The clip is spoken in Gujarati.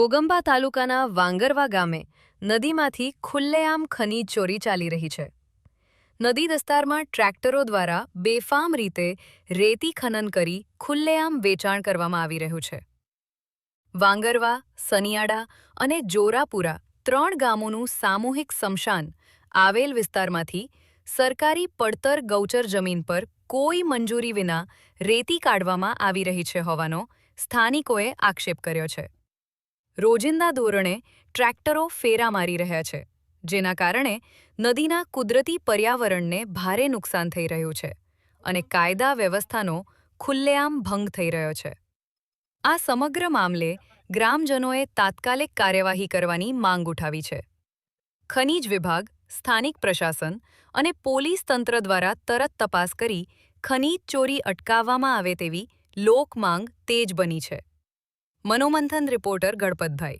ઘોગંબા તાલુકાના વાંગરવા ગામે નદીમાંથી ખુલ્લેઆમ ખનીજ ચોરી ચાલી રહી છે. નદી દસ્તારમાં ટ્રેક્ટરો દ્વારા બેફામ રીતે રેતી ખનન કરી ખુલ્લેઆમ વેચાણ કરવામાં આવી રહ્યું છે. વાંગરવા, સનિયાડા અને જોરાપુરા 3 ગામોનું સામૂહિક સ્મશાન આવેલ વિસ્તારમાંથી સરકારી પડતર ગૌચર જમીન પર કોઈ મંજૂરી વિના રેતી કાઢવામાં આવી રહી છે હોવાનો સ્થાનિકોએ આક્ષેપ કર્યો છે. રોજિંદા ધોરણે ટ્રેક્ટરો ફેરા મારી રહ્યા છે, જેના કારણે નદીના કુદરતી પર્યાવરણને ભારે નુકસાન થઈ રહ્યું છે અને કાયદા વ્યવસ્થાનો ખુલ્લેઆમ ભંગ થઈ રહ્યો છે. આ સમગ્ર મામલે ગ્રામજનોએ તાત્કાલિક કાર્યવાહી કરવાની માંગ ઉઠાવી છે. ખનીજ વિભાગ, સ્થાનિક પ્રશાસન અને પોલીસ તંત્ર દ્વારા તરત તપાસ કરી ખનીજ ચોરી અટકાવવામાં આવે તેવી લોક માંગ તેજ બની છે. મનોમંથન રિપોર્ટર ગણપતભાઈ.